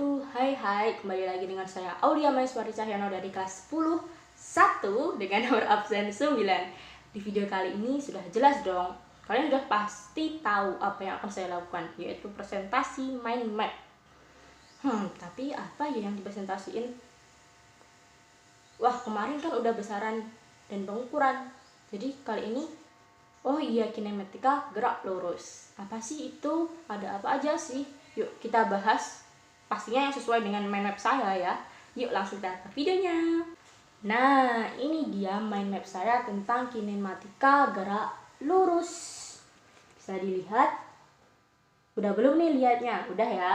wabarakatuh. Hai, kembali lagi dengan saya Aulia Maiswari Cahyono dari kelas 10 1 dengan nomor absen 9. Di video kali ini sudah jelas dong, kalian sudah pasti tahu apa yang akan saya lakukan, yaitu presentasi mind map. Tapi apa ya yang dipresentasiin? Wah, kemarin kan udah besaran dan pengukuran. Jadi kali ini, oh iya, kinematika gerak lurus. Apa sih itu? Ada apa aja sih? Yuk kita bahas, pastinya yang sesuai dengan mind map saya ya. Yuk langsung kita ke videonya. Nah, ini dia mind map saya tentang kinematika gerak lurus. Bisa dilihat? Udah belum nih lihatnya? Udah ya.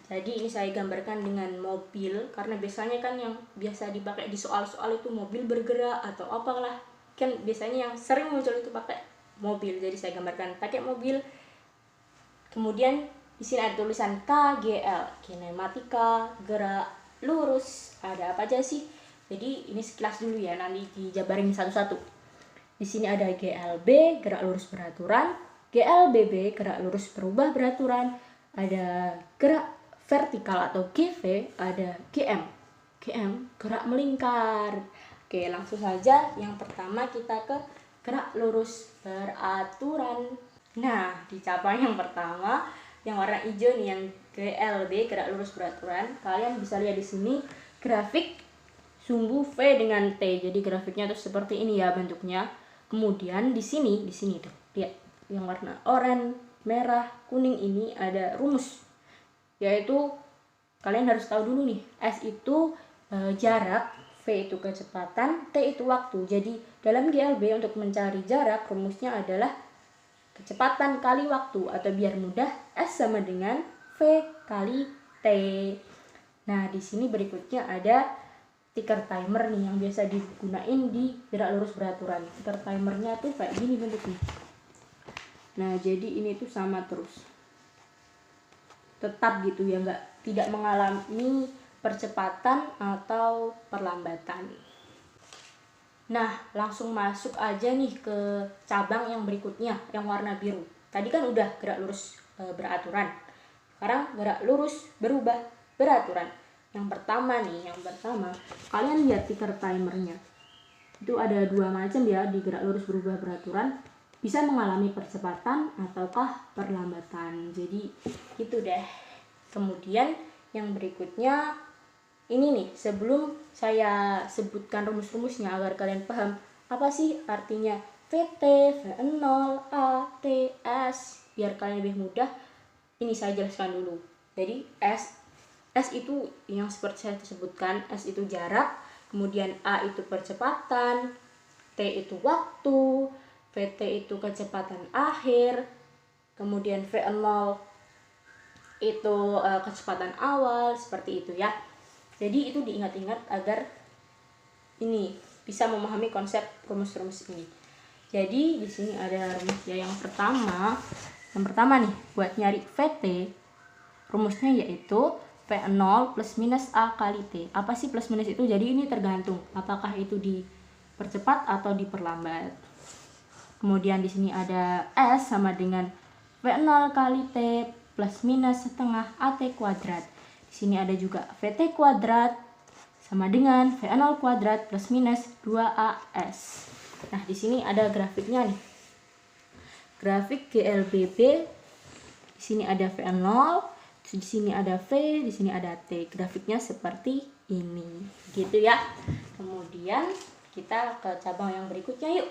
Jadi ini saya gambarkan dengan mobil, karena biasanya kan yang biasa dipakai di soal-soal itu mobil bergerak atau apalah. Kan biasanya yang sering muncul itu pakai mobil. Jadi saya gambarkan pakai mobil. Kemudian di sini ada tulisan KGL, kinematika gerak lurus. Ada apa aja sih? Jadi ini sekilas dulu ya, nanti dijabarin satu-satu. Di sini ada GLB, gerak lurus beraturan, GLBB, gerak lurus berubah beraturan, ada gerak vertikal atau GV, ada GM, gerak melingkar. Oke, langsung saja. Yang pertama kita ke gerak lurus beraturan. Nah, di cabang yang pertama, yang warna hijau nih, yang GLB, gerak lurus beraturan, kalian bisa lihat di sini grafik sumbu V dengan T. Jadi grafiknya tuh seperti ini ya bentuknya. Kemudian di sini tuh, lihat yang warna oranye, merah, kuning ini ada rumus. Yaitu kalian harus tahu dulu nih, S itu jarak, V itu kecepatan, T itu waktu. Jadi dalam GLB untuk mencari jarak, rumusnya adalah kecepatan kali waktu, atau biar mudah S sama dengan V kali T. Nah, di sini berikutnya ada ticker timer nih yang biasa digunain di gerak lurus beraturan. Ticker timernya tuh kayak gini bentuknya. Nah, jadi ini tuh sama terus. Tetap gitu ya, tidak mengalami percepatan atau perlambatan. Nah, langsung masuk aja nih ke cabang yang berikutnya, yang warna biru. Tadi kan udah gerak lurus beraturan. Sekarang gerak lurus berubah beraturan. Yang pertama, kalian lihat ticker timernya. Itu ada dua macam ya di gerak lurus berubah beraturan. Bisa mengalami percepatan ataukah perlambatan. Jadi gitu deh. Kemudian yang berikutnya, ini nih, sebelum saya sebutkan rumus-rumusnya agar kalian paham apa sih artinya VT, V0, A, T, S, biar kalian lebih mudah, ini saya jelaskan dulu. Jadi S itu yang seperti saya sebutkan, S itu jarak, kemudian A itu percepatan, T itu waktu, VT itu kecepatan akhir, kemudian V0 itu kecepatan awal, seperti itu ya. Jadi itu diingat-ingat agar ini bisa memahami konsep rumus-rumus ini. Jadi di sini ada rumus ya. Yang pertama nih, buat nyari VT, rumusnya yaitu V0 plus minus A kali T. Apa sih plus minus itu? Jadi ini tergantung apakah itu dipercepat atau diperlambat. Kemudian di sini ada S sama dengan V0 kali T plus minus setengah AT kuadrat. Di sini ada juga VT kuadrat sama dengan V0 kuadrat plus minus 2AS. Nah, di sini ada grafiknya nih. Grafik GLBB. Di sini ada V0, di sini ada V, di sini ada T. Grafiknya seperti ini. Gitu ya. Kemudian kita ke cabang yang berikutnya yuk.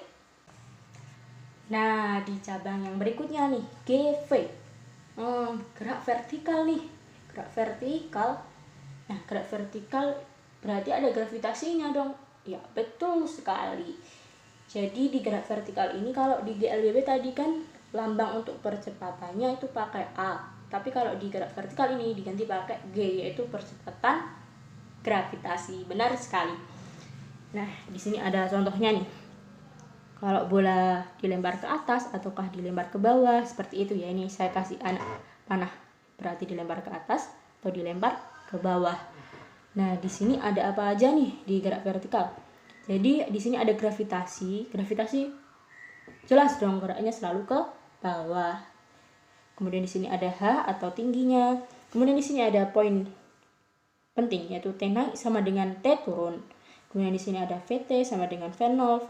Nah, di cabang yang berikutnya nih, GV. Gerak vertikal nih. Gerak vertikal. Nah, gerak vertikal berarti ada gravitasinya dong. Ya, betul sekali. Jadi di gerak vertikal ini, kalau di GLBB tadi kan lambang untuk percepatannya itu pakai A. Tapi kalau di gerak vertikal ini diganti pakai G, yaitu percepatan gravitasi. Benar sekali. Nah, di sini ada contohnya nih. Kalau bola dilempar ke atas ataukah dilempar ke bawah, seperti itu ya. Ini saya kasih panah, berarti dilempar ke atas atau dilempar ke bawah. Nah, di sini ada apa aja nih di gerak vertikal? Jadi di sini ada gravitasi. Gravitasi jelas dong, geraknya selalu ke bawah. Kemudian di sini ada H atau tingginya. Kemudian di sini ada poin penting, yaitu T naik sama dengan T turun. Kemudian di sini ada VT sama dengan V0,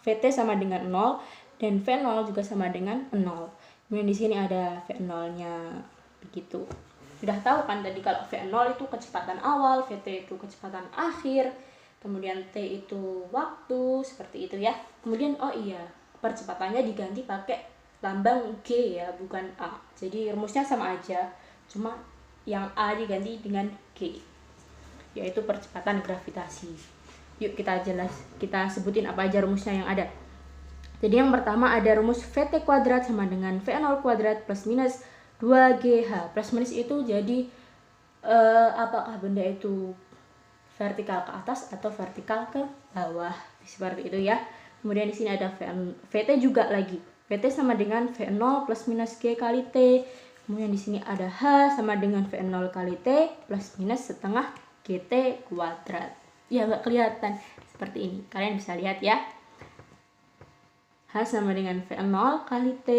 VT sama dengan 0 dan V0 juga sama dengan 0. Kemudian di sini ada V0-nya begitu. Sudah tahu kan tadi kalau V0 itu kecepatan awal, VT itu kecepatan akhir, kemudian T itu waktu, seperti itu ya. Kemudian percepatannya diganti pakai lambang G ya, bukan A. Jadi rumusnya sama aja, cuma yang A diganti dengan G, yaitu percepatan gravitasi. Yuk kita sebutin apa aja rumusnya yang ada. Jadi yang pertama ada rumus VT kuadrat sama dengan V0 kuadrat plus minus 2GH. Plus minus itu jadi apakah benda itu vertikal ke atas atau vertikal ke bawah, seperti itu ya. Kemudian di sini ada VT juga lagi. VT sama dengan V0 plus minus G kali T. Kemudian di sini ada H sama dengan V0 kali T plus minus setengah GT kuadrat. Ya nggak kelihatan seperti ini. Kalian bisa lihat ya. H sama dengan V0 kali T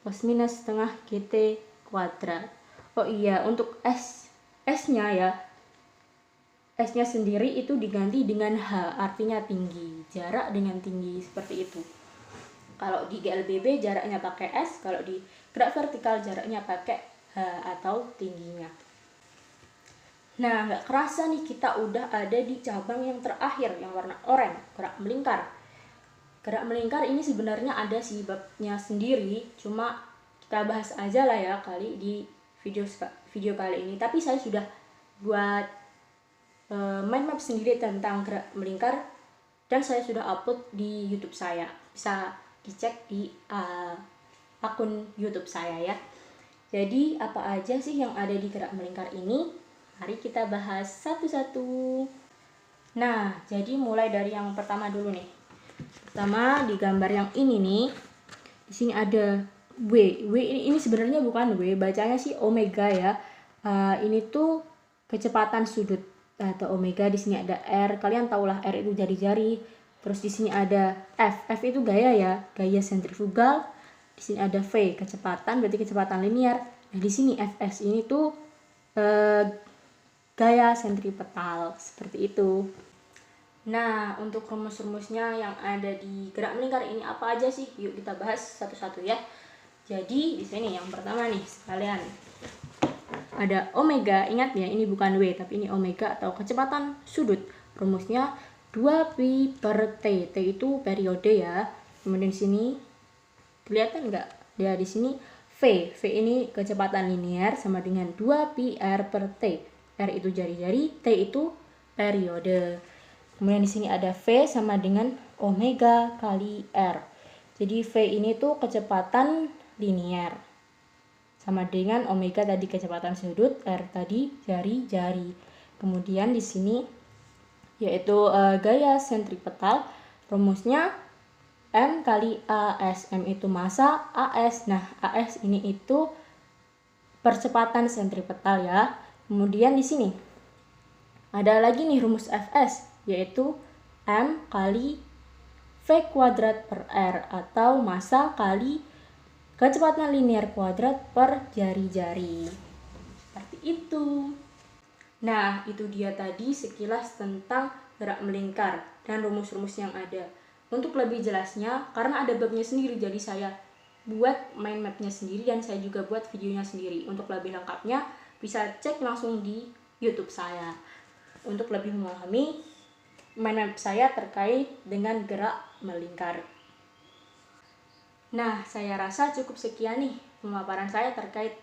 plus minus setengah GT kuadrat. Oh iya, untuk S-nya ya. S-nya sendiri itu diganti dengan H, artinya tinggi. Jarak dengan tinggi, seperti itu. Kalau di GLBB jaraknya pakai S, kalau di gerak vertikal jaraknya pakai H atau tingginya. Nah, nggak kerasa nih kita udah ada di cabang yang terakhir, yang warna oranye, gerak melingkar. Gerak melingkar ini sebenarnya ada sih babnya sendiri, cuma kita bahas aja lah ya kali di video kali ini. Tapi saya sudah buat mind map sendiri tentang gerak melingkar dan saya sudah upload di YouTube saya. Bisa dicek di akun YouTube saya ya. Jadi apa aja sih yang ada di gerak melingkar ini? Mari kita bahas satu-satu. Nah, jadi mulai dari yang pertama dulu nih. Pertama di gambar yang ini nih, di sini ada W ini sebenarnya bukan W, bacanya sih omega ya. Ini tuh kecepatan sudut atau omega. Di sini ada R, kalian tahulah R itu jari-jari. Terus di sini ada F itu gaya ya, gaya sentrifugal. Di sini ada V, kecepatan, berarti kecepatan linear. Nah di sini Fs ini tuh gaya sentripetal, seperti itu. Nah, untuk rumus-rumusnya yang ada di gerak melingkar ini apa aja sih? Yuk kita bahas satu-satu ya. Jadi di sini yang pertama nih sekalian ada omega. Ingat ya, ini bukan W tapi ini omega atau kecepatan sudut. Rumusnya 2pi per T. T itu periode ya. Kemudian di sini kelihatan nggak? Ya di sini V. V ini kecepatan linear sama dengan 2pi R per T. R itu jari-jari, T itu periode. Kemudian di sini ada V sama dengan omega kali R. Jadi V ini tuh kecepatan linear. Sama dengan omega tadi kecepatan sudut, R tadi jari-jari. Kemudian di sini yaitu gaya sentripetal, rumusnya M kali AS. M itu massa, AS. Nah, AS ini itu percepatan sentripetal ya. Kemudian di sini ada lagi nih rumus Fs, yaitu M kali V kuadrat per R atau massa kali kecepatan linear kuadrat per jari-jari. Seperti itu. Nah, itu dia tadi sekilas tentang gerak melingkar dan rumus-rumus yang ada. Untuk lebih jelasnya, karena ada babnya sendiri, jadi saya buat mind mapnya sendiri dan saya juga buat videonya sendiri. Untuk lebih lengkapnya, bisa cek langsung di YouTube saya. Untuk lebih memahami mind map saya terkait dengan gerak melingkar. Nah, saya rasa cukup sekian nih pemaparan saya terkait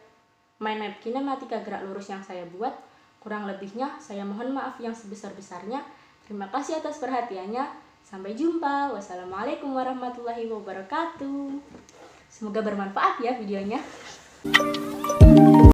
mind map kinematika gerak lurus yang saya buat. Kurang lebihnya saya mohon maaf yang sebesar-besarnya. Terima kasih atas perhatiannya. Sampai jumpa. Wassalamualaikum warahmatullahi wabarakatuh. Semoga bermanfaat ya videonya.